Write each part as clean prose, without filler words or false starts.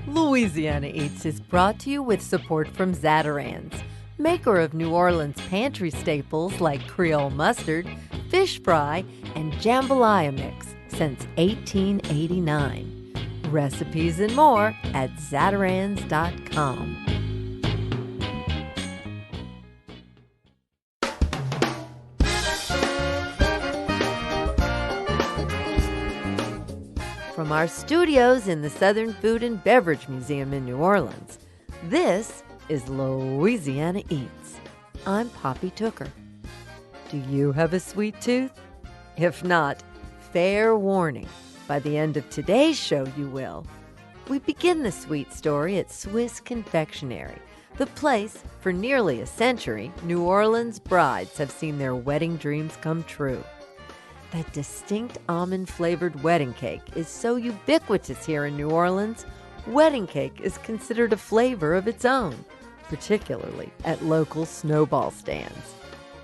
Louisiana Eats is brought to you with support from Zatarain's, maker of New Orleans pantry staples like Creole mustard, fish fry, and jambalaya mix since 1889. Recipes and more at zatarains.com. From our studios in the Southern Food and Beverage Museum in New Orleans, this is Louisiana Eats. I'm Poppy Tooker. Do you have a sweet tooth? If not, fair warning, by the end of today's show you will. We begin the sweet story at Swiss Confectionery, the place, for nearly a century, New Orleans brides have seen their wedding dreams come true. That distinct almond-flavored wedding cake is so ubiquitous here in New Orleans, wedding cake is considered a flavor of its own, particularly at local snowball stands.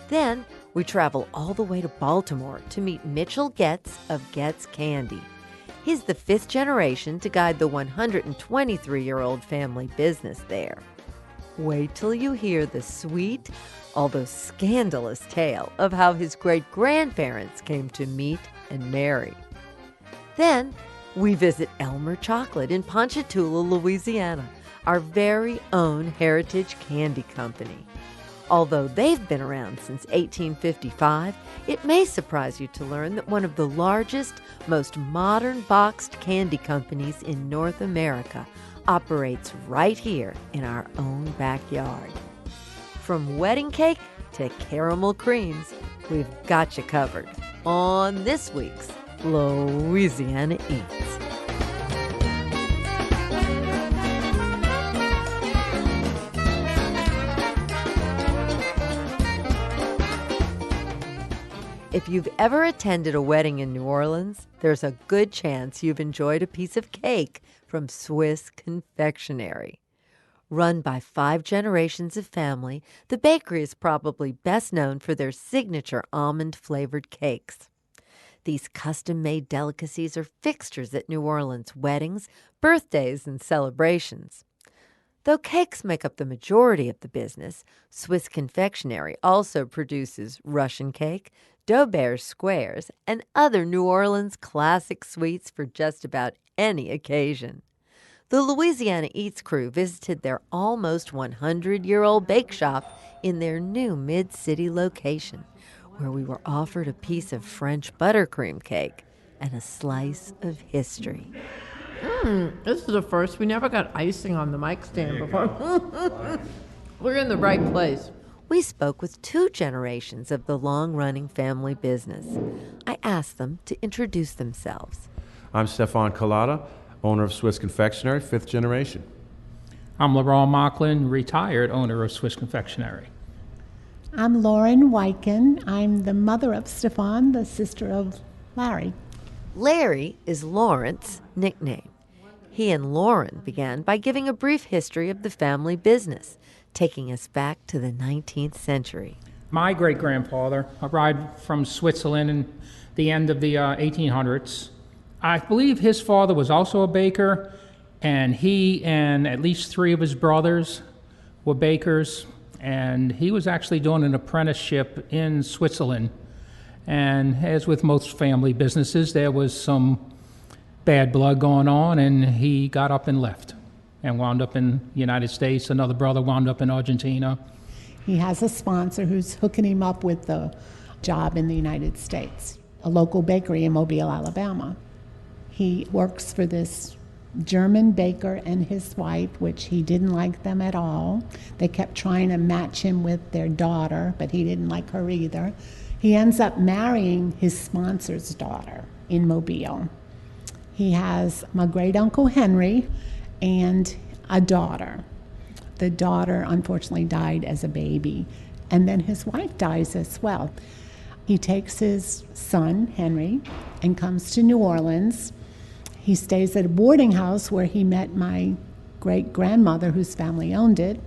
Then we travel all the way to Baltimore to meet Mitchell Goetze of Goetz Candy. He's the fifth generation to guide the 123-year-old family business there. Wait till you hear the sweet, although scandalous tale of how his great-grandparents came to meet and marry. Then we visit Elmer Chocolate in Ponchatoula, Louisiana, our very own heritage candy company. Although they've been around since 1855, it may surprise you to learn that one of the largest, most modern boxed candy companies in North America operates right here in our own backyard. From wedding cake to caramel creams, we've got you covered on this week's Louisiana Eats. If you've ever attended a wedding in New Orleans, there's a good chance you've enjoyed a piece of cake from Swiss Confectionery. Run by 5 generations of family, the bakery is probably best known for their signature almond-flavored cakes. These custom-made delicacies are fixtures at New Orleans weddings, birthdays, and celebrations. Though cakes make up the majority of the business, Swiss Confectionery also produces Russian cake, Daubert squares, and other New Orleans classic sweets for just about any occasion. The Louisiana Eats crew visited their almost 100-year-old bake shop in their new mid-city location, where we were offered a piece of French buttercream cake and a slice of history. This is the first. We never got icing on the mic stand before. We're in the right place. We spoke with 2 generations of the long-running family business. I asked them to introduce themselves. I'm Stefan Collada, owner of Swiss Confectionery, 5th generation. I'm LaRon Mocklin, retired owner of Swiss Confectionery. I'm Lauren Wyken. I'm the mother of Stefan, the sister of Larry. Larry is Lawrence's nickname. He and Lauren began by giving a brief history of the family business, taking us back to the 19th century. My great-grandfather arrived from Switzerland in the end of the 1800s. I believe his father was also a baker, and he and at least 3 of his brothers were bakers, and he was actually doing an apprenticeship in Switzerland. And as with most family businesses, there was some bad blood going on, and he got up and left and wound up in the United States. Another brother wound up in Argentina. He has a sponsor who's hooking him up with the job in the United States, a local bakery in Mobile, Alabama. He works for this German baker and his wife, which he didn't like them at all. They kept trying to match him with their daughter, but he didn't like her either. He ends up marrying his sponsor's daughter in Mobile. He has my great-uncle Henry and a daughter. The daughter unfortunately died as a baby, and then his wife dies as well. He takes his son, Henry, and comes to New Orleans. He stays at a boarding house where he met my great-grandmother, whose family owned it.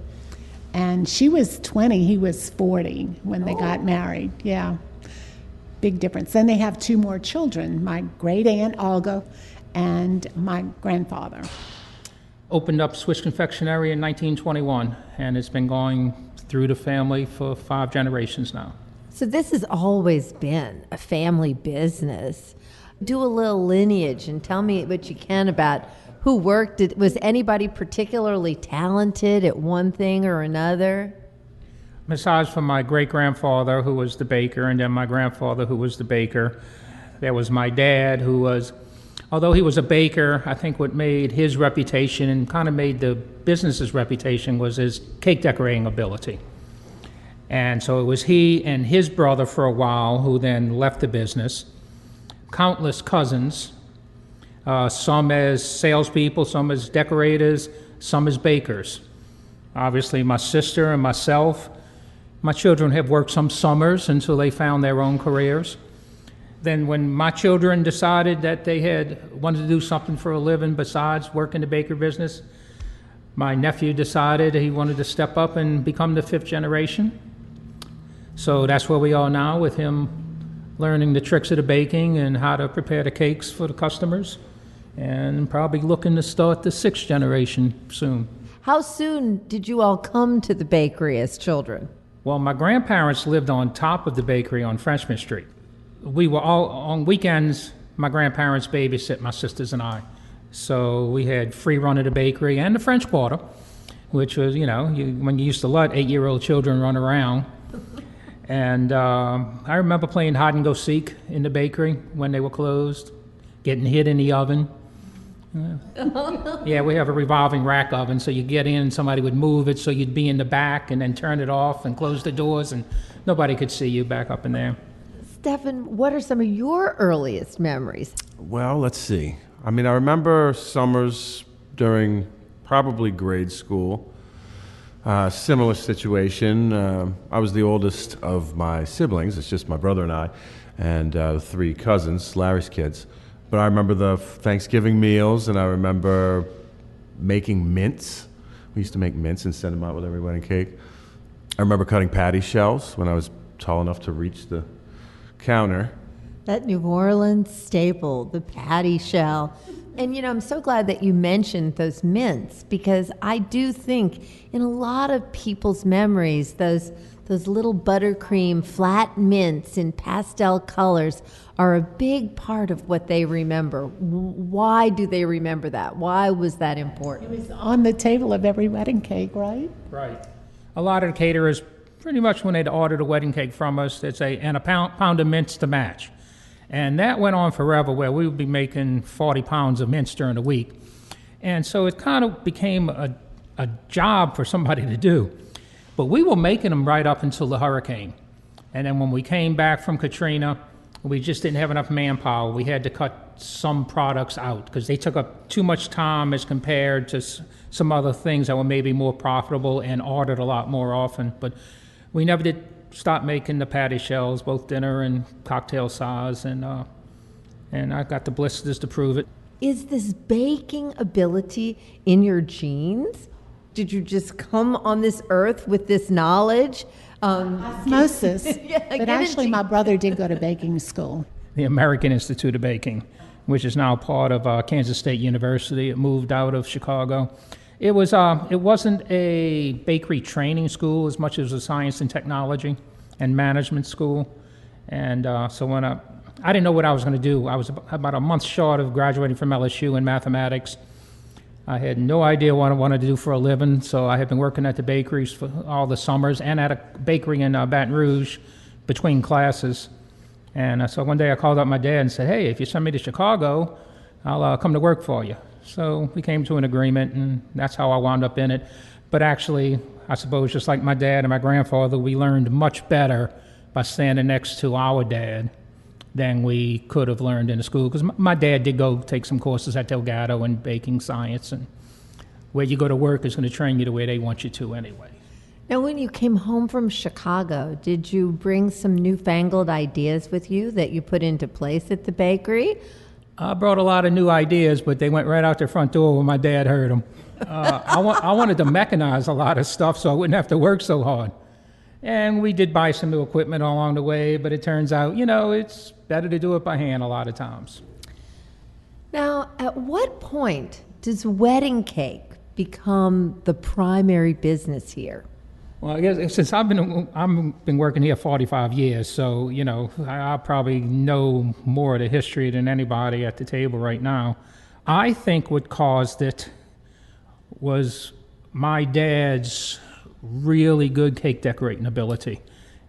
And she was 20, he was 40 when they got married. Yeah, big difference. Then they have 2 more children, my great-aunt Olga and my grandfather. Opened up Swiss Confectionery in 1921, and it's been going through the family for 5 generations now. So this has always been a family business. Do a little lineage and tell me what you can about who worked. Was anybody particularly talented at one thing or another? Besides from my great-grandfather, who was the baker, and then my grandfather, who was the baker, there was my dad, who was, although he was a baker, I think what made his reputation and kind of made the business's reputation was his cake decorating ability. And so it was he and his brother for a while who then left the business. Countless cousins, some as salespeople, some as decorators, some as bakers. Obviously my sister and myself. My children have worked some summers until they found their own careers. Then when my children decided that they had wanted to do something for a living besides work in the bakery business, my nephew decided he wanted to step up and become the 5th generation. So that's where we are now, with him learning the tricks of the baking and how to prepare the cakes for the customers, and probably looking to start the 6th generation soon. How soon did you all come to the bakery as children? Well, my grandparents lived on top of the bakery on Frenchman Street. We were all, on weekends, my grandparents babysit my sisters and I. So we had free run of the bakery and the French Quarter, which was, when you used to let 8-year-old children run around. And I remember playing hide and go seek in the bakery when they were closed, getting hit in the oven. Yeah, we have a revolving rack oven, so you get in and somebody would move it so you'd be in the back and then turn it off and close the doors and nobody could see you back up in there. Stephan, what are some of your earliest memories? Well, let's see. I remember summers during probably grade school. Similar situation. I was the oldest of my siblings. It's just my brother and I, and 3 cousins, Larry's kids. But I remember the Thanksgiving meals, and I remember making mints. We used to make mints and send them out with every wedding cake. I remember cutting patty shells when I was tall enough to reach the counter. That New Orleans staple, the patty shell. And I'm so glad that you mentioned those mints, because I do think in a lot of people's memories, those little buttercream flat mints in pastel colors are a big part of what they remember. Why do they remember that? Why was that important? It was on the table of every wedding cake, right? Right. A lot of the caterers, pretty much when they'd ordered a wedding cake from us, they'd say, and a pound of mints to match. And that went on forever, where we would be making 40 pounds of mints during the week. And so it kind of became a job for somebody to do. But we were making them right up until the hurricane. And then when we came back from Katrina, we just didn't have enough manpower. We had to cut some products out because they took up too much time as compared to some other things that were maybe more profitable and ordered a lot more often. But we never did stop making the patty shells, both dinner and cocktail size, and I got the blisters to prove it. Is this baking ability in your genes? Did you just come on this earth with this knowledge? Osmosis. Yeah, but actually, my brother did go to baking school. The American Institute of Baking, which is now part of Kansas State University. It moved out of Chicago. It wasn't a bakery training school as much as a science and technology and management school. And so when I didn't know what I was going to do. I was about a month short of graduating from LSU in mathematics. I had no idea what I wanted to do for a living, so I had been working at the bakeries for all the summers and at a bakery in Baton Rouge between classes. And so one day I called up my dad and said, hey, if you send me to Chicago, I'll come to work for you. So we came to an agreement, and that's how I wound up in it. But actually, I suppose just like my dad and my grandfather, we learned much better by standing next to our dad than we could have learned in the school. Because my dad did go take some courses at Delgado in baking science, and where you go to work is going to train you the way they want you to anyway. Now, when you came home from Chicago, did you bring some newfangled ideas with you that you put into place at the bakery? I brought a lot of new ideas, but they went right out the front door when my dad heard them. I wanted to mechanize a lot of stuff so I wouldn't have to work so hard. And we did buy some new equipment along the way, but it turns out, it's better to do it by hand a lot of times. Now, at what point does wedding cake become the primary business here? Well, I guess since I've been working here 45 years, so I probably know more of the history than anybody at the table right now. I think what caused it was my dad's really good cake decorating ability,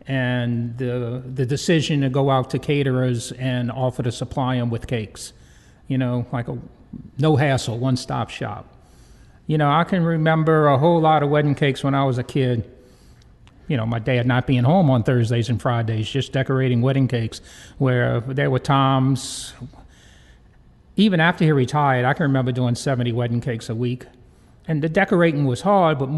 and the decision to go out to caterers and offer to supply them with cakes. Like a no hassle, one-stop shop. I can remember a whole lot of wedding cakes when I was a kid. My dad not being home on Thursdays and Fridays, just decorating wedding cakes, where there were times, even after he retired, I can remember doing 70 wedding cakes a week. And the decorating was hard, but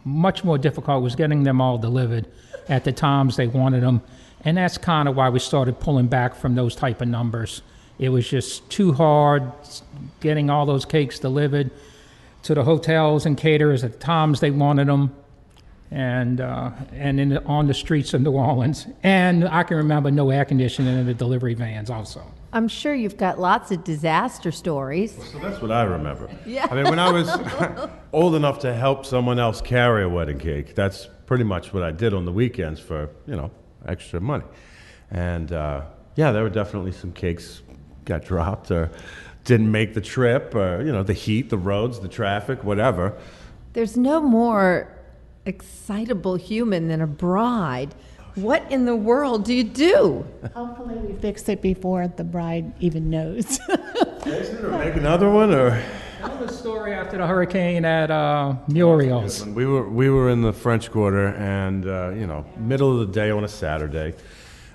much more difficult was getting them all delivered at the times they wanted them. And that's kind of why we started pulling back from those type of numbers. It was just too hard getting all those cakes delivered to the hotels and caterers at the times they wanted them. And on the streets of New Orleans. And I can remember no air conditioning in the delivery vans also. I'm sure you've got lots of disaster stories. So that's what I remember. Yeah. I mean, when I was old enough to help someone else carry a wedding cake, that's pretty much what I did on the weekends for, extra money. And there were definitely some cakes got dropped or didn't make the trip, or, the heat, the roads, the traffic, whatever. There's no more excitable human than a bride. What in the world do you do? Hopefully we fix it before the bride even knows. Or make another one, or Tell the story after the hurricane at Muriel's. we were in the French Quarter, and middle of the day on a Saturday,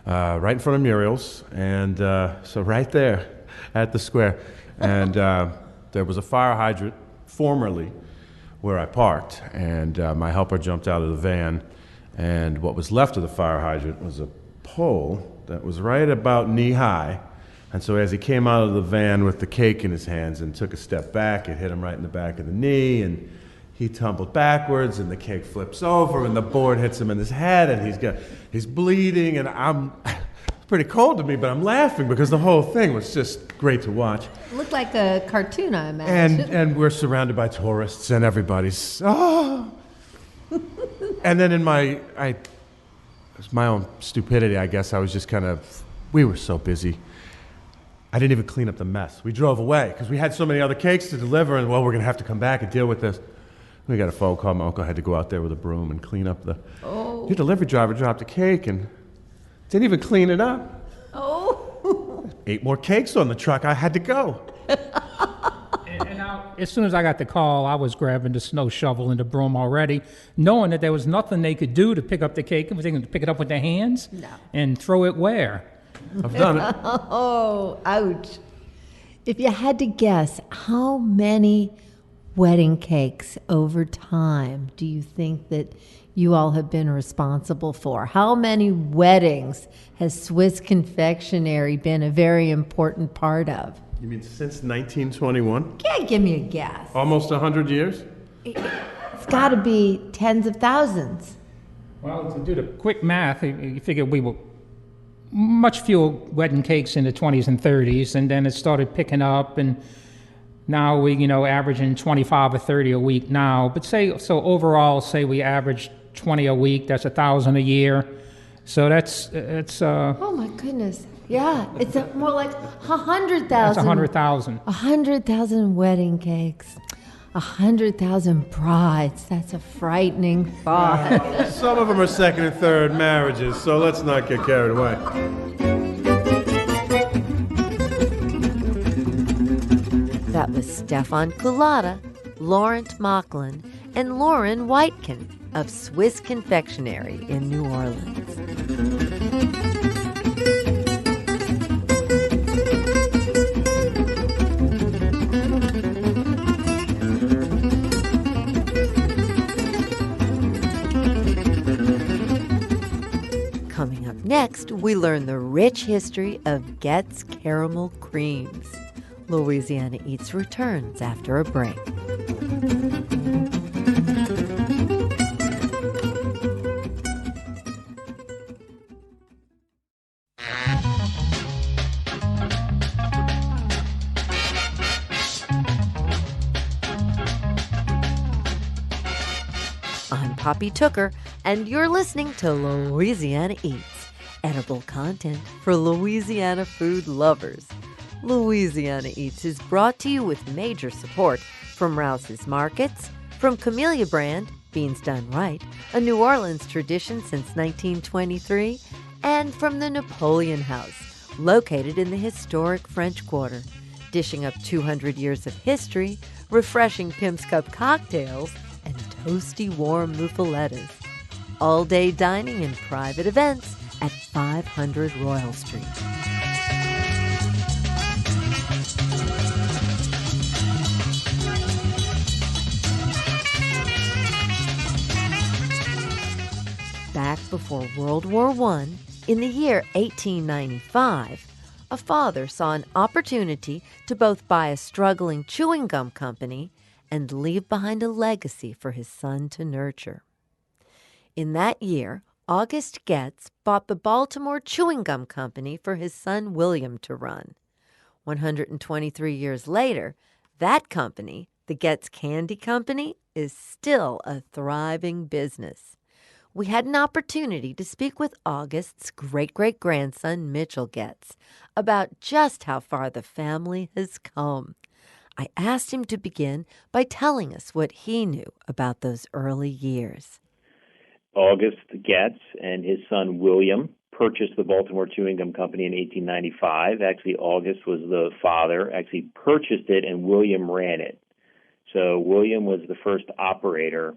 right in front of Muriel's, and so right there at the square, and there was a fire hydrant formerly where I parked, and my helper jumped out of the van, and what was left of the fire hydrant was a pole that was right about knee-high, and so as he came out of the van with the cake in his hands and took a step back, it hit him right in the back of the knee, and he tumbled backwards, and the cake flips over, and the board hits him in his head, and he's bleeding, and it's pretty cold to me, but I'm laughing because the whole thing was just great to watch. It looked like a cartoon, I imagine. And we're surrounded by tourists, and everybody's, oh. And then it was my own stupidity, I guess. I was just we were so busy. I didn't even clean up the mess. We drove away because we had so many other cakes to deliver, and we're going to have to come back and deal with this. We got a phone call. My uncle had to go out there with a broom and clean up the delivery driver dropped a cake and didn't even clean it up. Oh. 8 more cakes on the truck. I had to go. And as soon as I got the call, I was grabbing the snow shovel and the broom already, knowing that there was nothing they could do to pick up the cake. Was they going to pick it up with their hands? No. And throw it where? I've done it. Oh, ouch. If you had to guess, how many wedding cakes over time do you think that you all have been responsible for? How many weddings has Swiss Confectionery been a very important part of? You mean since 1921? Yeah, give me a guess. Almost 100 years? It's got to be tens of thousands. Well, to do the quick math, you figure we were much fewer wedding cakes in the 20s and 30s, and then it started picking up, and now we, averaging 25 or 30 a week now. But overall, say we average 20 a week, that's 1,000 a year. So it's Oh my goodness. Yeah, it's more like 100,000. That's 100,000. 100,000 wedding cakes. 100,000 brides. That's a frightening thought. Some of them are second and third marriages, so let's not get carried away. That was Stefan Culata, Laurent Mocklin, and Lauren Whitekin of Swiss Confectionery in New Orleans. Coming up next, we learn the rich history of Goetz Caramel Creams. Louisiana Eats returns after a break. Poppy Tooker, and you're listening to Louisiana Eats, edible content for Louisiana food lovers. Louisiana Eats is brought to you with major support from Rouse's Markets, from Camellia Brand, Beans Done Right, a New Orleans tradition since 1923, and from the Napoleon House, located in the historic French Quarter, dishing up 200 years of history, refreshing Pimm's Cup cocktails, and toasty warm muffalettas. All-day dining and private events at 500 Royal Street. Back before World War I, in the year 1895, a father saw an opportunity to both buy a struggling chewing gum company and leave behind a legacy for his son to nurture. In that year, August Goetze bought the Baltimore Chewing Gum Company for his son William to run. 123 years later, that company, the Goetz Candy Company, is still a thriving business. We had an opportunity to speak with August's great-great-grandson, Mitchell Goetze, about just how far the family has come. I asked him to begin by telling us what he knew about those early years. August Goetze and his son William purchased the Baltimore Chewing Gum Company in 1895. Actually, August was the father, actually purchased it, and William ran it. So William was the first operator.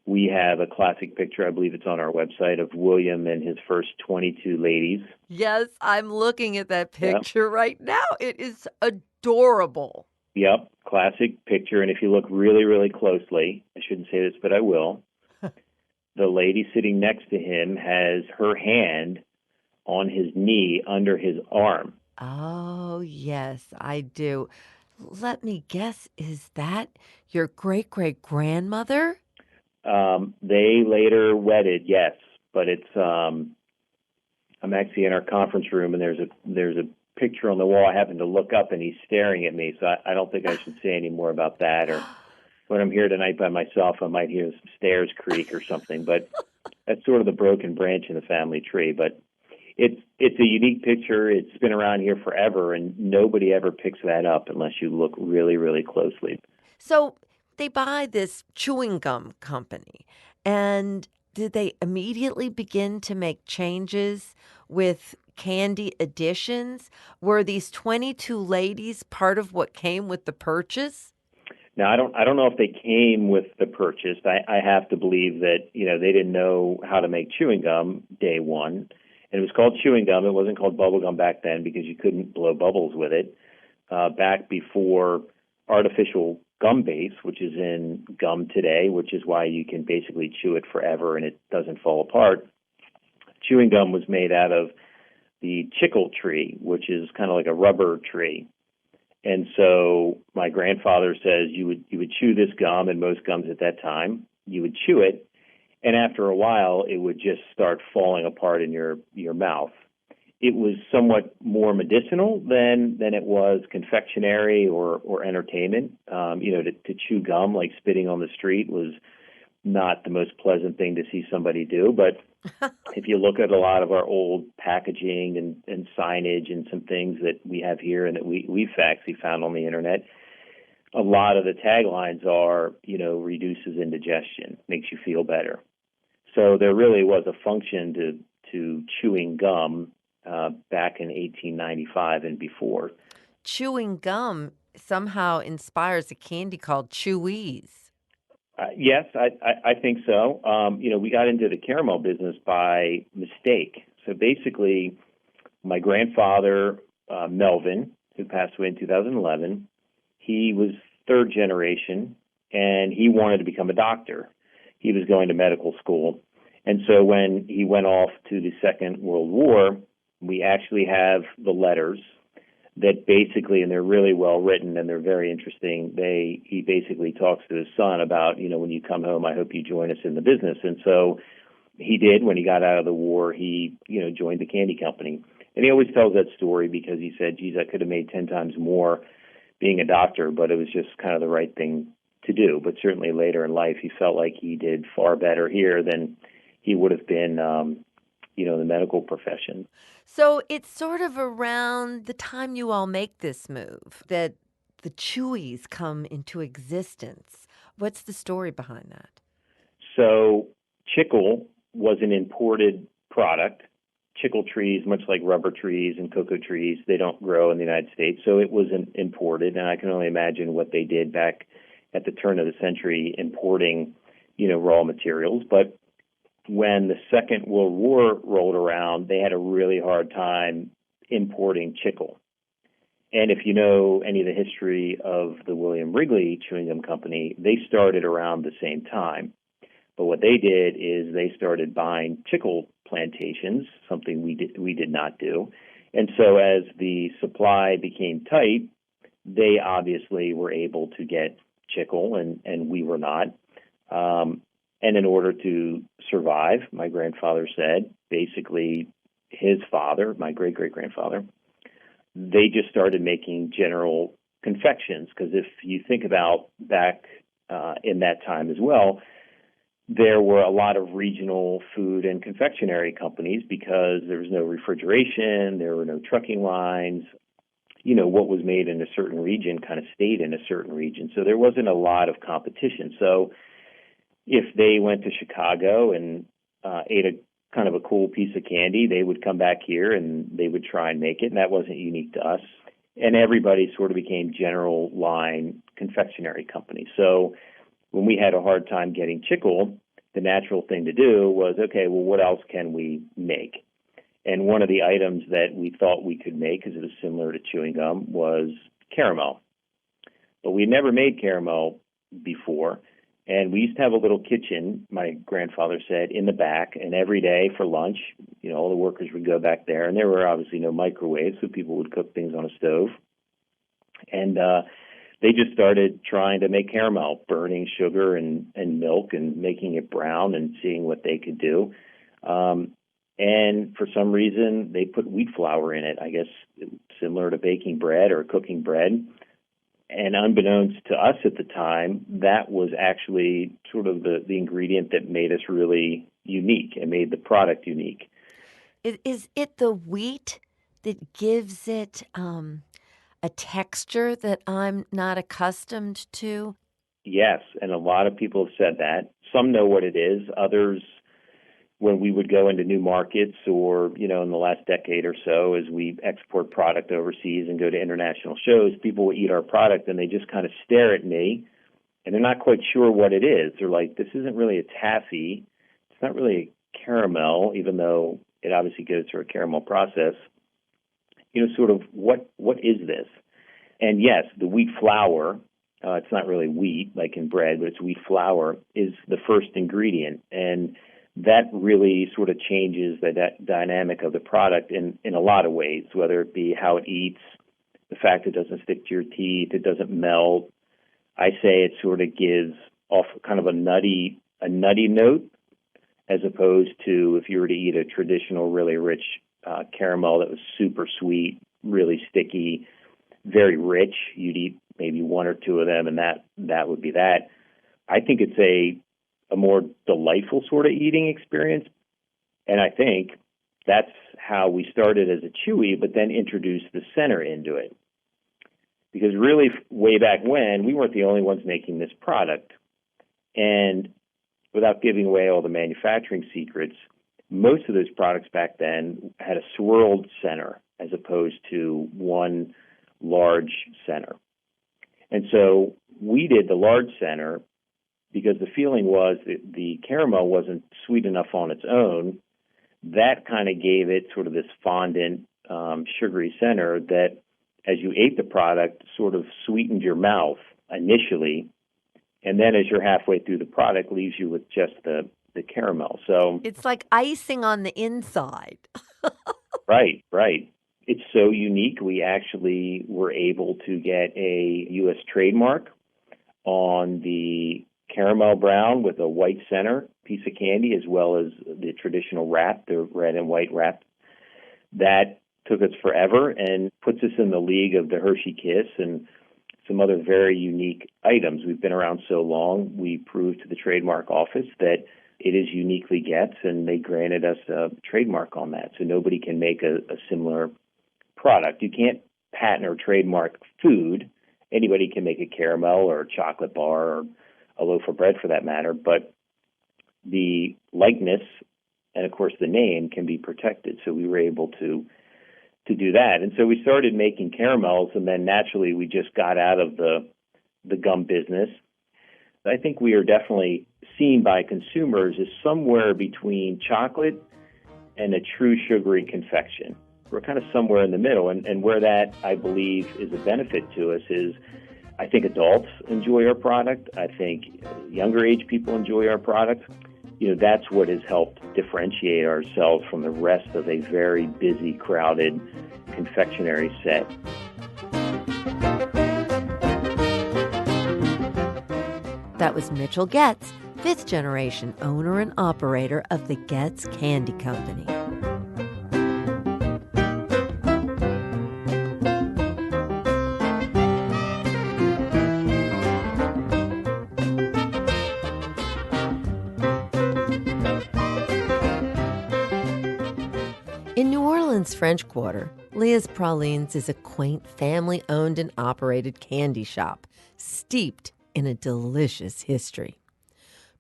We have a classic picture, I believe it's on our website, of William and his first 22 ladies. Yes, I'm looking at that picture right now. It is adorable. Yep, classic picture. And if you look really, really closely, I shouldn't say this, but I will, the lady sitting next to him has her hand on his knee under his arm. Oh, yes, I do. Let me guess, is that your great-great-grandmother? They later wedded, yes, but it's I'm actually in our conference room, and there's a picture on the wall. I happen to look up, and he's staring at me, so I don't think I should say any more about that. Or when I'm here tonight by myself, I might hear some stairs creak or something. But that's sort of the broken branch in the family tree. But it's a unique picture. It's been around here forever, and nobody ever picks that up unless you look really, really closely. So they buy this chewing gum company, and did they immediately begin to make changes with candy additions? Were these 22 ladies part of what came with the purchase? Now, I don't know if they came with the purchase. I have to believe that, they didn't know how to make chewing gum day one. And it was called chewing gum. It wasn't called bubble gum back then because you couldn't blow bubbles with it. Back before artificial gum base, which is in gum today, which is why you can basically chew it forever and it doesn't fall apart. Chewing gum was made out of the chicle tree, which is kind of like a rubber tree. And so my grandfather says you would chew this gum, and most gums at that time, you would chew it, and after a while, it would just start falling apart in your mouth. It was somewhat more medicinal than it was confectionery or entertainment. To chew gum like spitting on the street was not the most pleasant thing to see somebody do. But if you look at a lot of our old packaging and signage and some things that we have here and that we've actually found on the internet, a lot of the taglines are, reduces indigestion, makes you feel better. So there really was a function to chewing gum back in 1895 and before. Chewing gum somehow inspires a candy called Chewies. Yes, I think so. We got into the caramel business by mistake. So basically, my grandfather, Melvin, who passed away in 2011, he was third generation, and he wanted to become a doctor. He was going to medical school. And so when he went off to the Second World War, we actually have the letters that basically, and they're really well written and they're very interesting, he basically talks to his son about, when you come home, I hope you join us in the business. And so he did. When he got out of the war, he, joined the candy company. And he always tells that story because he said, geez, I could have made 10 times more being a doctor, but it was just kind of the right thing to do. But certainly later in life, he felt like he did far better here than he would have been, the medical profession. So it's sort of around the time you all make this move that the Chewies come into existence. What's the story behind that? So chicle was an imported product. Chicle trees, much like rubber trees and cocoa trees, they don't grow in the United States. So it was imported, and I can only imagine what they did back at the turn of the century importing, raw materials. But when the Second World War rolled around, they had a really hard time importing chicle. And if you know any of the history of the William Wrigley Chewing Gum Company, they started around the same time. But what they did is they started buying chicle plantations, something we did not do. And so as the supply became tight, they obviously were able to get chicle, and we were not. And in order to survive, my grandfather said, basically his father, my great-great-grandfather, they just started making general confections. Because if you think about back in that time as well, there were a lot of regional food and confectionery companies because there was no refrigeration, there were no trucking lines. What was made in a certain region kind of stayed in a certain region. So there wasn't a lot of competition. So if they went to Chicago and ate a kind of a cool piece of candy, they would come back here and they would try and make it, and that wasn't unique to us. And everybody sort of became general line confectionery companies. So when we had a hard time getting chicle, the natural thing to do was, okay, well, what else can we make? And one of the items that we thought we could make, because it was similar to chewing gum, was caramel. But we never made caramel before. And we used to have a little kitchen, my grandfather said, in the back. And every day for lunch, all the workers would go back there. And there were obviously no microwaves, so people would cook things on a stove. And they just started trying to make caramel, burning sugar and milk and making it brown and seeing what they could do. And for some reason, they put wheat flour in it, I guess similar to baking bread or cooking bread. And unbeknownst to us at the time, that was actually sort of the ingredient that made us really unique and made the product unique. Is it the wheat that gives it a texture that I'm not accustomed to? Yes, and a lot of people have said that. Some know what it is. Others, when we would go into new markets or, in the last decade or so, as we export product overseas and go to international shows, people will eat our product and they just kind of stare at me and they're not quite sure what it is. They're like, this isn't really a taffy. It's not really a caramel, even though it obviously goes through a caramel process. Sort of what is this? And yes, the wheat flour, it's not really wheat like in bread, but it's wheat flour, is the first ingredient. And that really sort of changes that dynamic of the product in a lot of ways, whether it be how it eats, the fact it doesn't stick to your teeth, it doesn't melt. I say it sort of gives off kind of a nutty note, as opposed to if you were to eat a traditional, really rich caramel that was super sweet, really sticky, very rich. You'd eat maybe one or two of them, and that would be that. I think it's a more delightful sort of eating experience. And I think that's how we started as a chewy, but then introduced the center into it. Because really, way back when, we weren't the only ones making this product. And without giving away all the manufacturing secrets, most of those products back then had a swirled center as opposed to one large center. And so we did the large center because the feeling was that the caramel wasn't sweet enough on its own. That kind of gave it sort of this fondant, sugary center that, as you ate the product, sort of sweetened your mouth initially, and then as you're halfway through the product, leaves you with just the caramel. So It's like icing on the inside. Right. It's so unique. We actually were able to get a U.S. trademark on the caramel brown with a white center piece of candy, as well as the traditional wrap, the red and white wrap. That took us forever and puts us in the league of the Hershey Kiss and some other very unique items. We've been around so long, we proved to the trademark office that it is uniquely Goetz, and they granted us a trademark on that. So nobody can make a similar product. You can't patent or trademark food. Anybody can make a caramel or a chocolate bar or a loaf of bread for that matter, but the likeness and, of course, the name can be protected. So we were able to do that. And so we started making caramels, and then naturally we just got out of the gum business. I think we are definitely seen by consumers as somewhere between chocolate and a true sugary confection. We're kind of somewhere in the middle, and where that, I believe, is a benefit to us is I think adults enjoy our product. I think younger age people enjoy our product. That's what has helped differentiate ourselves from the rest of a very busy, crowded confectionery set. That was Mitchell Goetze, fifth generation owner and operator of the Goetz Candy Company. In New Orleans' French Quarter, Leah's Pralines is a quaint family-owned and operated candy shop steeped in a delicious history.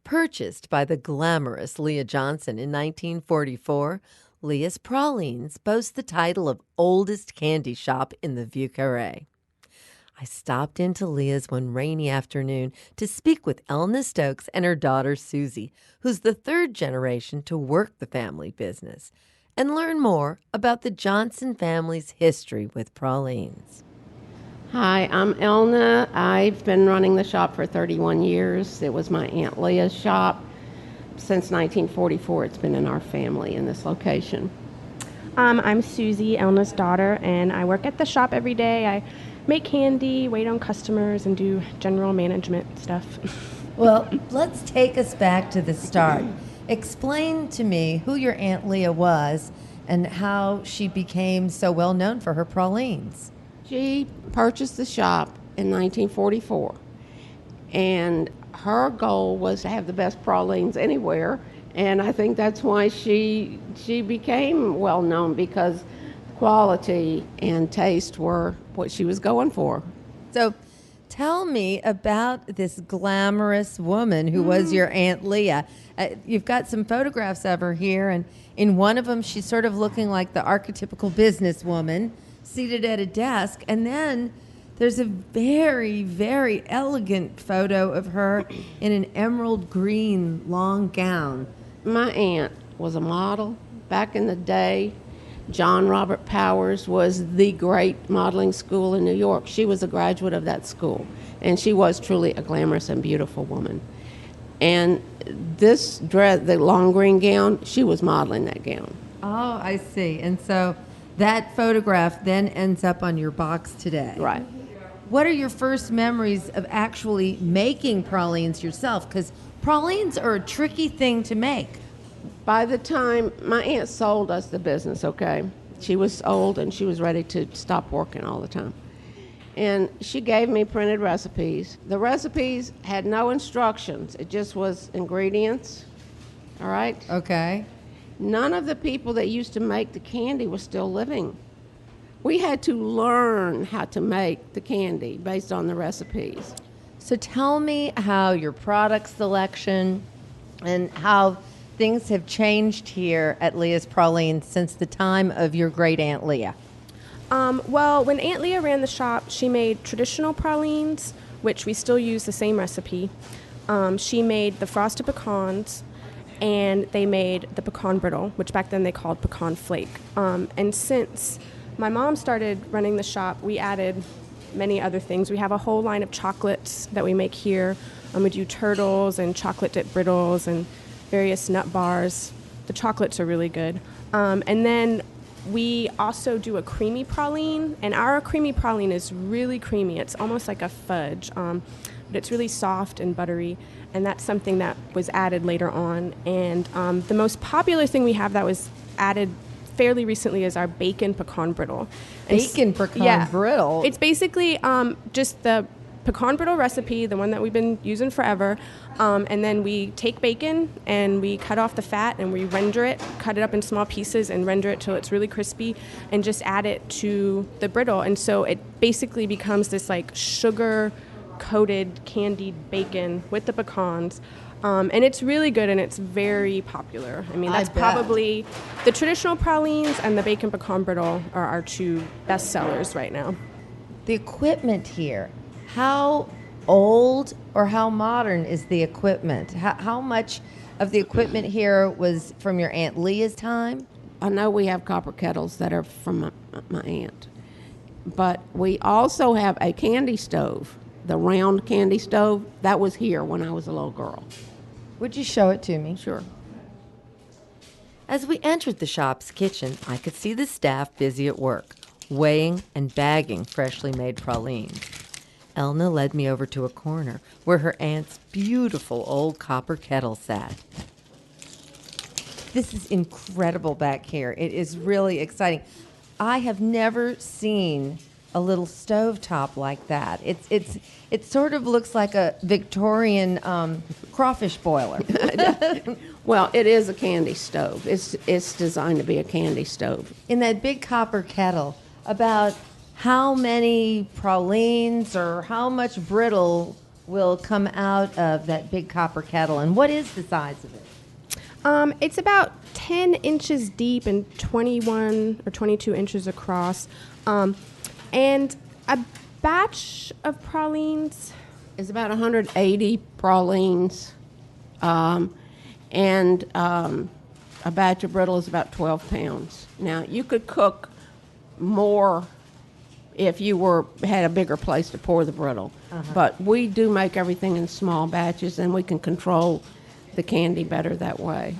Purchased by the glamorous Leah Johnson in 1944, Leah's Pralines boasts the title of oldest candy shop in the Vieux Carr. I stopped into Leah's one rainy afternoon to speak with Elna Stokes and her daughter Suzie, who's the third generation to work the family business, and learn more about the Johnson family's history with pralines. Hi, I'm Elna. I've been running the shop for 31 years. It was my Aunt Leah's shop. Since 1944, it's been in our family in this location. I'm Suzie, Elna's daughter, and I work at the shop every day. I make candy, wait on customers, and do general management stuff. Well, let's take us back to the start. Explain to me who your Aunt Leah was and how she became so well known for her pralines. She purchased the shop in 1944, and her goal was to have the best pralines anywhere, and I think that's why she became well known, because quality and taste were what she was going for. So tell me about this glamorous woman who was your Aunt Leah. You've got some photographs of her here, and in one of them she's sort of looking like the archetypical businesswoman seated at a desk, and then there's a very, very elegant photo of her in an emerald green long gown. My aunt was a model. Back in the day, John Robert Powers was the great modeling school in New York. She was a graduate of that school, and she was truly a glamorous and beautiful woman. And this dress, the long green gown, she was modeling that gown. Oh, I see. And so that photograph then ends up on your box today. Right. What are your first memories of actually making pralines yourself? Because pralines are a tricky thing to make. By the time my aunt sold us the business, okay, she was old and she was ready to stop working all the time. And she gave me printed recipes. The recipes had no instructions. It just was ingredients, all right? Okay. None of the people that used to make the candy were still living. We had to learn how to make the candy based on the recipes. So tell me how your product selection and how things have changed here at Leah's Pralines since the time of your great Aunt Leah. Well, when Aunt Leah ran the shop, she made traditional pralines, which we still use the same recipe. She made the frosted pecans, and they made the pecan brittle, which back then they called pecan flake. And since my mom started running the shop, we added many other things. We have a whole line of chocolates that we make here. We do turtles and chocolate dip brittles and various nut bars. The chocolates are really good. And then we also do a creamy praline, and our creamy praline is really creamy. It's almost like a fudge, but it's really soft and buttery, and that's something that was added later on. And the most popular thing we have that was added fairly recently is our bacon pecan brittle. And Bacon pecan brittle? It's basically just the pecan brittle recipe, the one that we've been using forever. And then we take bacon and we cut off the fat and we render it, cut it up in small pieces and render it till it's really crispy and just add it to the brittle. And so it basically becomes this like sugar coated candied bacon with the pecans. And it's really good and it's very popular. I mean, that's probably the traditional pralines and the bacon pecan brittle are our two best sellers right now. The equipment here, how old or how modern is the equipment? How much of the equipment here was from your Aunt Leah's time? I know we have copper kettles that are from my aunt, but we also have a candy stove, the round candy stove. That was here when I was a little girl. Would you show it to me? Sure. As we entered the shop's kitchen, I could see the staff busy at work, weighing and bagging freshly made pralines. Elna led me over to a corner where her aunt's beautiful old copper kettle sat. This is incredible back here. It is really exciting. I have never seen a little stovetop like that. It sort of looks like a Victorian crawfish boiler. Well, it is a candy stove. It's designed to be a candy stove. In that big copper kettle, about how many pralines or how much brittle will come out of that big copper kettle, and what is the size of it? It's about 10 inches deep and 21 or 22 inches across. And a batch of pralines It's about 180 pralines, and a batch of brittle is about 12 pounds. Now, you could cook more if you had a bigger place to pour the brittle. But we do make everything in small batches, and we can control the candy better that way.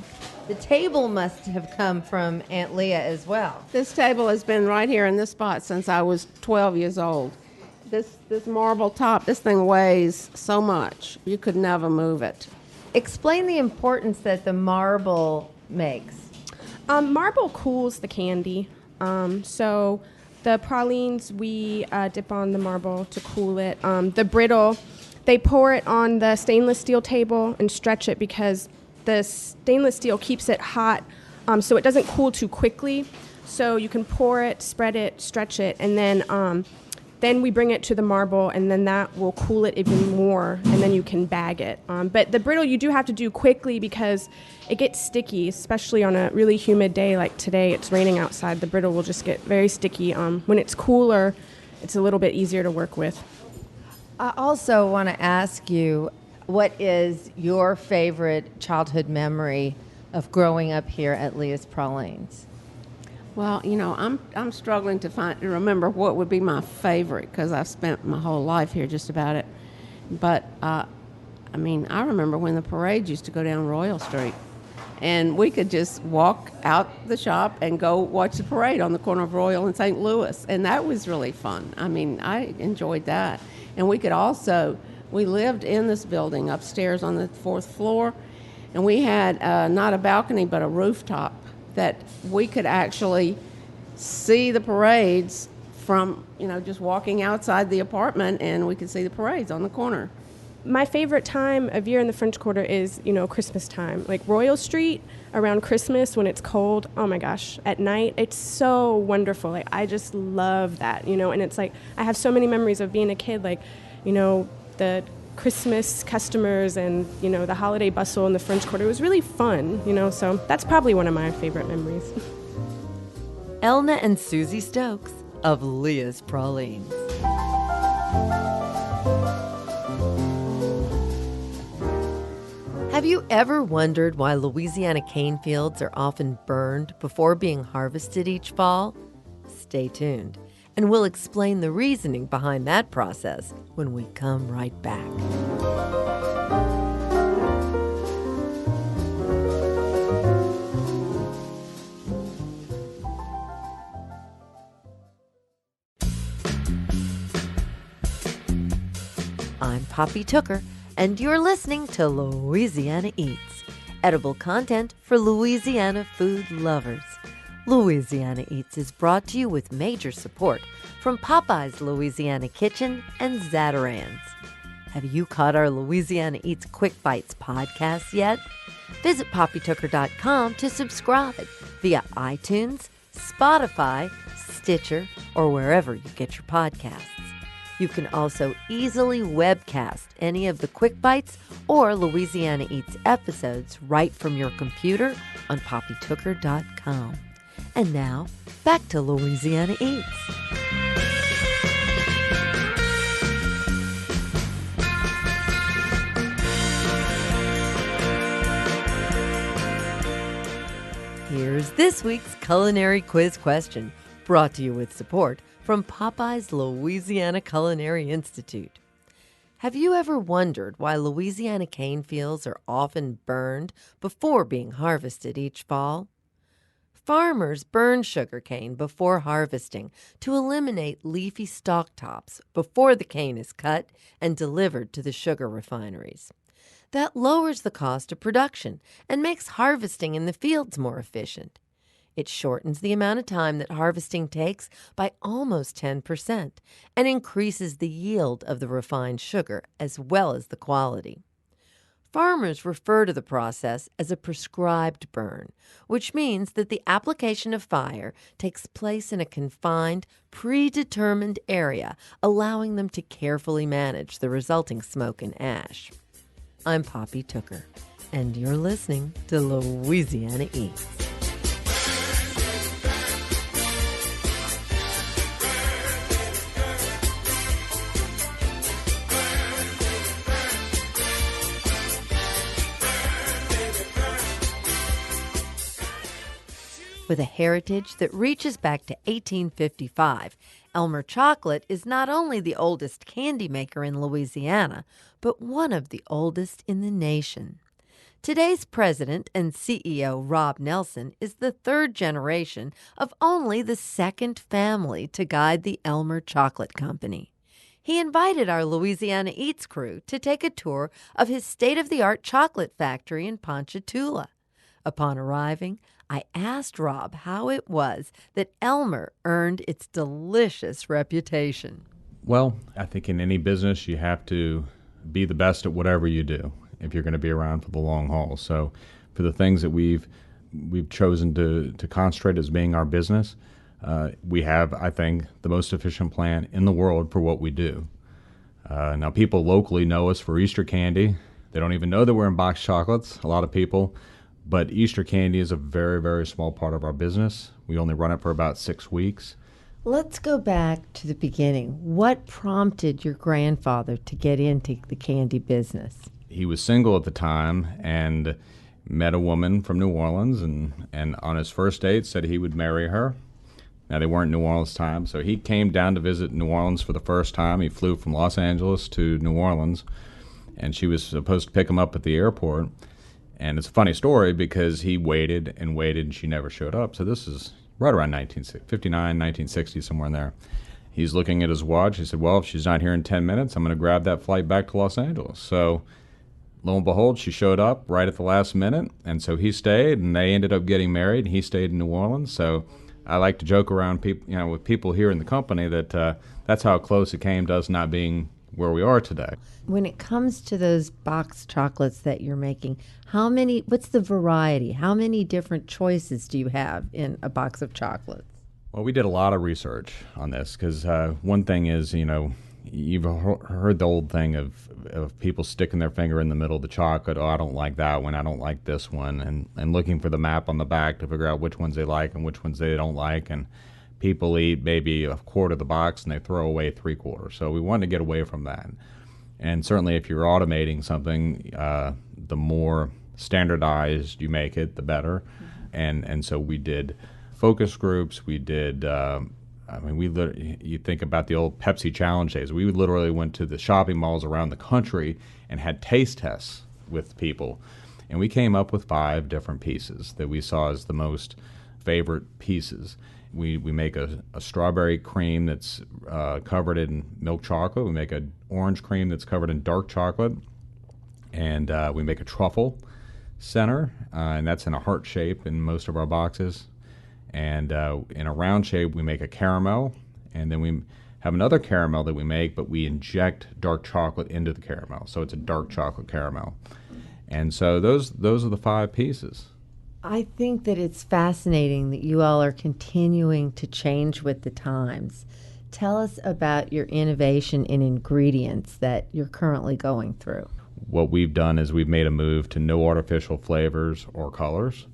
The table must have come from Aunt Leah as well. This table has been right here in this spot since I was 12 years old. This marble top, this thing weighs so much, you could never move it. Explain the importance that the marble makes. Marble cools the candy. So the pralines, we dip on the marble to cool it. The brittle, they pour it on the stainless steel table and stretch it because the stainless steel keeps it hot, so it doesn't cool too quickly. So you can pour it, spread it, stretch it, and then we bring it to the marble, and then that will cool it even more, and then you can bag it. But the brittle you do have to do quickly because it gets sticky, especially on a really humid day like today. It's raining outside. The brittle will just get very sticky. When it's cooler, it's a little bit easier to work with. I also want to ask you, what is your favorite childhood memory of growing up here at Leah's Pralines? Well, I'm struggling to remember what would be my favorite because I've spent my whole life here just about it. But, I remember when the parades used to go down Royal Street. And we could just walk out the shop and go watch the parade on the corner of Royal and St. Louis. And that was really fun. I enjoyed that. And we lived in this building upstairs on the 4th floor. And we had not a balcony but a rooftop that we could actually see the parades from, just walking outside the apartment, and we could see the parades on the corner. My favorite time of year in the French Quarter is, Christmas time. Like Royal Street around Christmas when it's cold, oh my gosh, at night, it's so wonderful. Like, I just love that, and it's like, I have so many memories of being a kid, like, the Christmas customers and, the holiday bustle in the French Quarter. It was really fun, so that's probably one of my favorite memories. Elna and Suzie Stokes of Leah's Pralines. Have you ever wondered why Louisiana cane fields are often burned before being harvested each fall? Stay tuned, and we'll explain the reasoning behind that process when we come right back. I'm Poppy Tooker, and you're listening to Louisiana Eats, edible content for Louisiana food lovers. Louisiana Eats is brought to you with major support from Popeye's Louisiana Kitchen and Zatarain's. Have you caught our Louisiana Eats Quick Bites podcast yet? Visit poppytooker.com to subscribe via iTunes, Spotify, Stitcher, or wherever you get your podcasts. You can also easily webcast any of the Quick Bites or Louisiana Eats episodes right from your computer on poppytooker.com. And now, back to Louisiana Eats. Here's this week's culinary quiz question, brought to you with support from Popeye's Louisiana Culinary Institute. Have you ever wondered why Louisiana cane fields are often burned before being harvested each fall? Farmers burn sugarcane before harvesting to eliminate leafy stalk tops before the cane is cut and delivered to the sugar refineries. That lowers the cost of production and makes harvesting in the fields more efficient. It shortens the amount of time that harvesting takes by almost 10% and increases the yield of the refined sugar as well as the quality. Farmers refer to the process as a prescribed burn, which means that the application of fire takes place in a confined, predetermined area, allowing them to carefully manage the resulting smoke and ash. I'm Poppy Tooker, and you're listening to Louisiana Eats. With a heritage that reaches back to 1855, Elmer Chocolate is not only the oldest candy maker in Louisiana, but one of the oldest in the nation. Today's president and CEO, Rob Nelson, is the third generation of only the second family to guide the Elmer Chocolate Company. He invited our Louisiana Eats crew to take a tour of his state-of-the-art chocolate factory in Ponchatoula. Upon arriving, I asked Rob how it was that Elmer earned its delicious reputation. Well, I think in any business you have to be the best at whatever you do if you're going to be around for the long haul. So for the things that we've chosen to concentrate as being our business, we have, I think, the most efficient plan in the world for what we do. Now, people locally know us for Easter candy. They don't even know that we're in box chocolates, a lot of people. But Easter candy is a very, very small part of our business. We only run it for about 6 weeks. Let's go back to the beginning. What prompted your grandfather to get into the candy business? He was single at the time and met a woman from New Orleans, and on his first date said he would marry her. Now, they weren't New Orleans time, so he came down to visit New Orleans for the first time. He flew from Los Angeles to New Orleans, and she was supposed to pick him up at the airport. And it's a funny story because he waited and waited and she never showed up. So this is right around 1959, 1960, somewhere in there. He's looking at his watch. He said, well, if she's not here in 10 minutes, I'm going to grab that flight back to Los Angeles. So lo and behold, she showed up right at the last minute. And so he stayed and they ended up getting married and he stayed in New Orleans. So I like to joke around people, with people here in the company that that's how close it came to us not being where we are today. When it comes to those box chocolates that you're making, what's the variety? How many different choices do you have in a box of chocolates? Well, we did a lot of research on this because one thing is, you've heard the old thing of people sticking their finger in the middle of the chocolate. Oh, I don't like that one. I don't like this one. And looking for the map on the back to figure out which ones they like and which ones they don't like. And people eat maybe a quarter of the box and they throw away 3/4. So we wanted to get away from that. And certainly if you're automating something, the more standardized you make it, the better. And so we did focus groups. We did, you think about the old Pepsi challenge days. We literally went to the shopping malls around the country and had taste tests with people. And we came up with 5 different pieces that we saw as the most favorite pieces. We make a strawberry cream that's covered in milk chocolate. We make an orange cream that's covered in dark chocolate. And we make a truffle center, and that's in a heart shape in most of our boxes. And in a round shape, we make a caramel, and then we have another caramel that we make, but we inject dark chocolate into the caramel. So it's a dark chocolate caramel. And so those are the 5 pieces. I think that it's fascinating that you all are continuing to change with the times. Tell us about your innovation in ingredients that you're currently going through. What we've done is we've made a move to no artificial flavors or colors.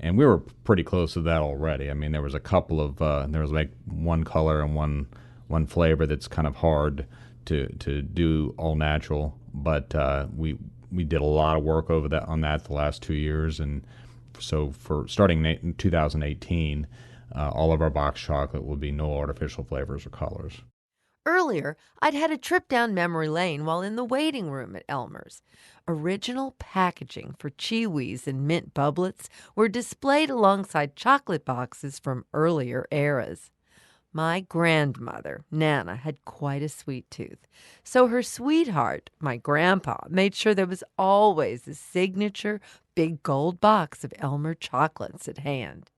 And we were pretty close to that already. I mean, there was a couple of, there was like one color and one flavor that's kind of hard to do all natural. But we did a lot of work on that the last 2 years. And so for starting in 2018, all of our box chocolate will be no artificial flavors or colors. Earlier, I'd had a trip down memory lane while in the waiting room at Elmer's. Original packaging for Chewies and mint bublets were displayed alongside chocolate boxes from earlier eras. My grandmother, Nana, had quite a sweet tooth, so her sweetheart, my grandpa, made sure there was always a signature big gold box of Elmer chocolates at hand.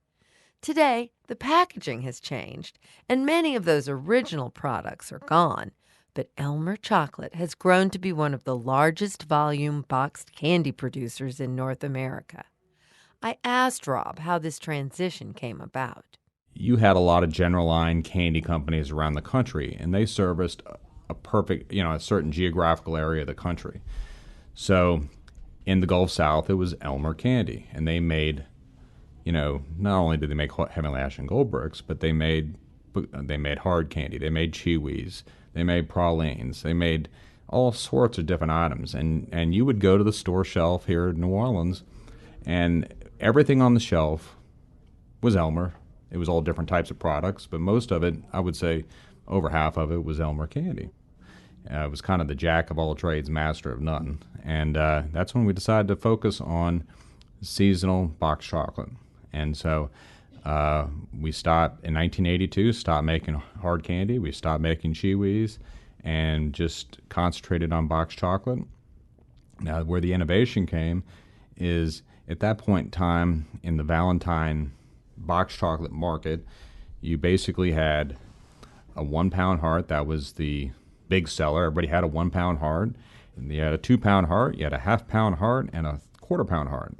Today, the packaging has changed, and many of those original products are gone, but Elmer Chocolate has grown to be one of the largest volume boxed candy producers in North America. I asked Rob how this transition came about. You had a lot of general line candy companies around the country, and they serviced a certain geographical area of the country. So in the Gulf South, it was Elmer Candy, and they made, not only did they make Heavenly Ash and Gold Bricks, but they made hard candy, they made Chewies, they made Pralines, they made all sorts of different items. And you would go to the store shelf here in New Orleans, and everything on the shelf was Elmer. It was all different types of products, but most of it, I would say over half of it, was Elmer Candy. It was kind of the jack of all trades, master of none. And that's when we decided to focus on seasonal box chocolate. And so we stopped in 1982, stopped making hard candy. We stopped making Chewies and just concentrated on box chocolate. Now, where the innovation came is at that point in time in the Valentine box chocolate market, you basically had a 1 pound heart. That was the big seller. Everybody had a 1 pound heart. And you had a 2 pound heart, you had a half pound heart, and a quarter pound heart.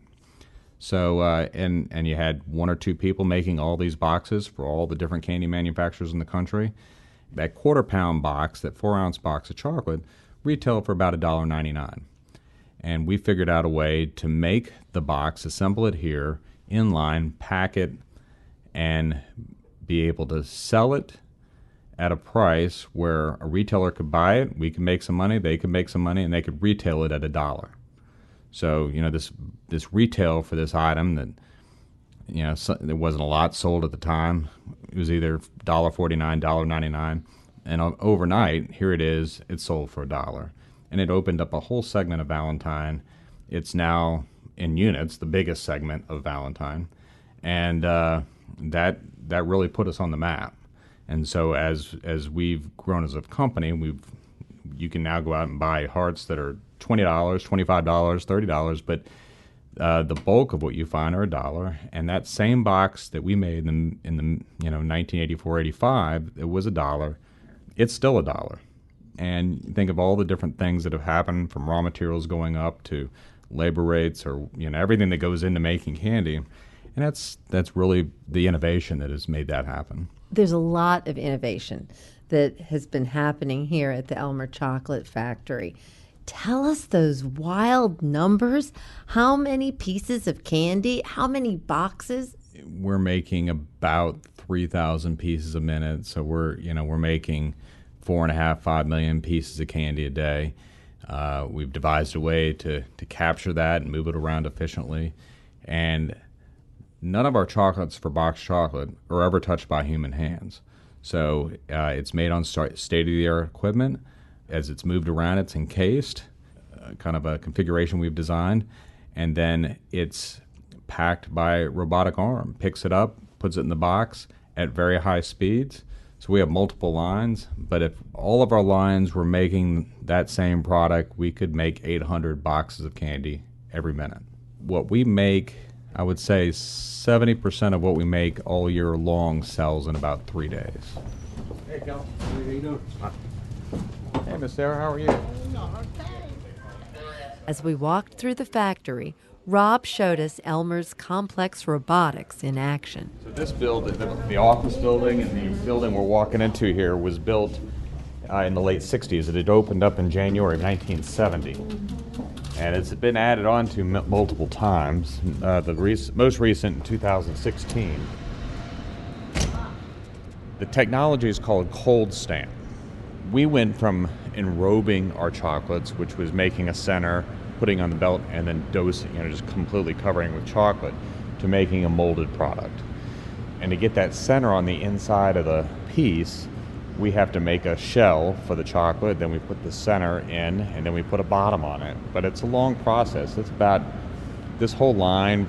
So, and you had 1 or 2 people making all these boxes for all the different candy manufacturers in the country. That quarter pound box, that 4 ounce box of chocolate, retailed for about $1.99. And we figured out a way to make the box, assemble it here, in line, pack it, and be able to sell it at a price where a retailer could buy it, we could make some money, they could make some money, and they could retail it at $1. So, this retail for this item that, there wasn't a lot sold at the time. It was either $1.49, $1.99, and overnight, here it is, it's sold for $1. And it opened up a whole segment of Valentine. It's now, in units, the biggest segment of Valentine. And that really put us on the map. And so as we've grown as a company, you can now go out and buy hearts that are $20, $25, $30, but the bulk of what you find are $1. And that same box that we made in the 1984, 85, it was $1. It's still $1. And think of all the different things that have happened, from raw materials going up to labor rates, or everything that goes into making candy. And that's really the innovation that has made that happen. There's a lot of innovation that has been happening here at the Elmer Chocolate Factory. Tell us those wild numbers. How many pieces of candy? How many boxes? We're making about 3,000 pieces a minute. So we're making 4.5 million pieces of candy a day. We've devised a way to capture that and move it around efficiently. And none of our chocolates for boxed chocolate are ever touched by human hands. So it's made on state-of-the-art equipment. As it's moved around, it's encased, kind of a configuration we've designed, and then it's packed by robotic arm, picks it up, puts it in the box at very high speeds. So we have multiple lines, but if all of our lines were making that same product, we could make 800 boxes of candy every minute. What we make I would say 70% of what we make all year long sells in about 3 days. Hey, Cal. How you doing? Hey, Miss Sarah, how are you? As we walked through the factory, Rob showed us Elmer's complex robotics in action. So this building, the office building and the building we're walking into here was built in the late 60s. It had opened up in January of 1970. And it's been added on to multiple times. Most recent in 2016. The technology is called cold stamp. We went from enrobing our chocolates, which was making a center, putting on the belt, and then dosing, just completely covering with chocolate, to making a molded product. And to get that center on the inside of the piece, we have to make a shell for the chocolate, then we put the center in, and then we put a bottom on it. But it's a long process. It's about, this whole line,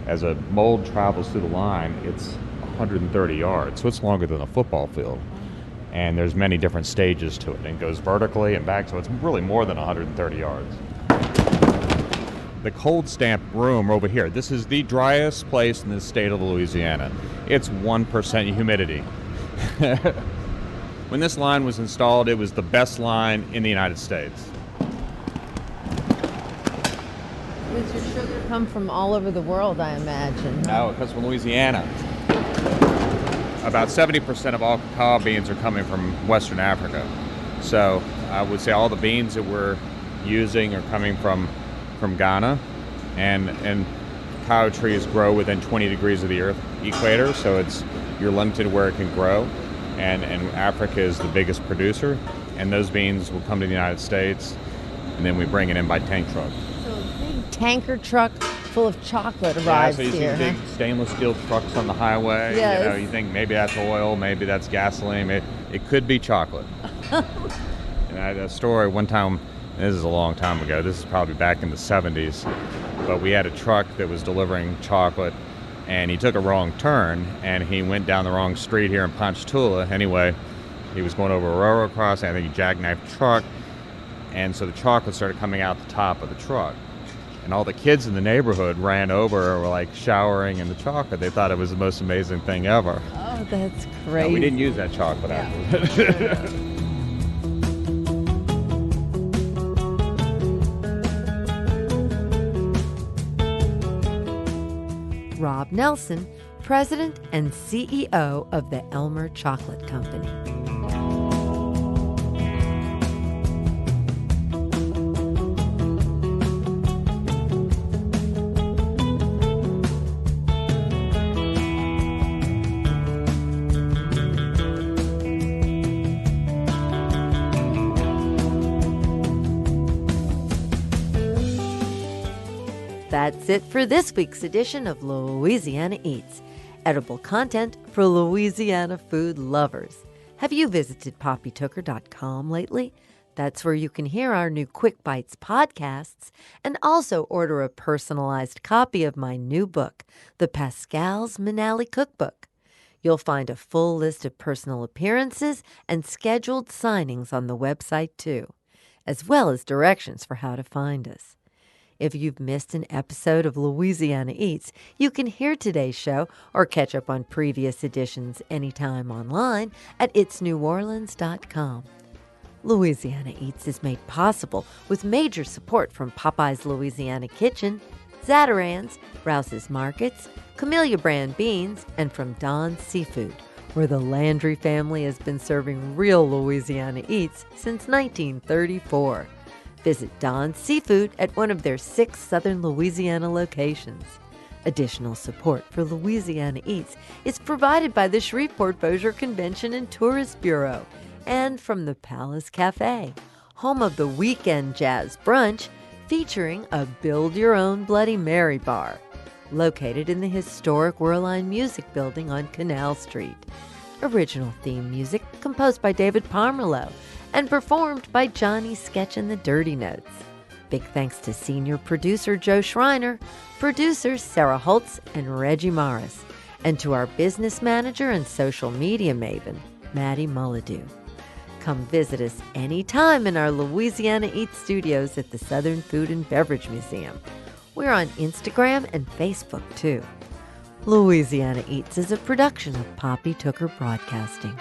as a mold travels through the line, it's 130 yards, so it's longer than a football field. And there's many different stages to it, and it goes vertically and back, so it's really more than 130 yards. The cold stamp room over here, this is the driest place in the state of Louisiana. It's 1% humidity. When this line was installed, it was the best line in the United States. Does your sugar come from all over the world, I imagine? No, it comes from Louisiana. About 70% of all cacao beans are coming from Western Africa. So I would say all the beans that we're using are coming from Ghana, and cacao trees grow within 20 degrees of the Earth equator, so you're limited where it can grow, and Africa is the biggest producer, and those beans will come to the United States, and then we bring it in by tank truck. So a big tanker truck full of chocolate arrives so you here. see big stainless steel trucks on the highway. Yes. You think maybe that's oil, maybe that's gasoline, it could be chocolate. And I had a story one time. This is a long time ago. This is probably back in the 70s. But we had a truck that was delivering chocolate, and he took a wrong turn, and he went down the wrong street here in Ponchatoula. Anyway, he was going over a railroad crossing. I think he jackknifed the truck, and so the chocolate started coming out the top of the truck. And all the kids in the neighborhood ran over and were like showering in the chocolate. They thought it was the most amazing thing ever. Oh, that's crazy. No, we didn't use that chocolate afterwards. Rob Nelson, President and CEO of the Elmer Chocolate Company. That's it for this week's edition of Louisiana Eats, edible content for Louisiana food lovers. Have you visited poppytooker.com lately? That's where you can hear our new Quick Bites podcasts and also order a personalized copy of my new book, The Pascal's Manali Cookbook. You'll find a full list of personal appearances and scheduled signings on the website too, as well as directions for how to find us. If you've missed an episode of Louisiana Eats, you can hear today's show or catch up on previous editions anytime online at itsneworleans.com. Louisiana Eats is made possible with major support from Popeye's Louisiana Kitchen, Zatarain's, Rouse's Markets, Camellia Brand Beans, and from Don's Seafood, where the Landry family has been serving real Louisiana Eats since 1934. Visit Don's Seafood at one of their 6 southern Louisiana locations. Additional support for Louisiana Eats is provided by the Shreveport-Bossier Convention and Tourist Bureau and from the Palace Cafe, home of the Weekend Jazz Brunch featuring a build-your-own Bloody Mary bar, located in the historic Whirline Music Building on Canal Street. Original theme music composed by David Parmerlow and performed by Johnny Sketch and the Dirty Notes. Big thanks to senior producer Joe Schreiner, producers Sarah Holtz and Reggie Morris, and to our business manager and social media maven, Maddie Mullidew. Come visit us anytime in our Louisiana Eats studios at the Southern Food and Beverage Museum. We're on Instagram and Facebook, too. Louisiana Eats is a production of Poppy Tooker Broadcasting.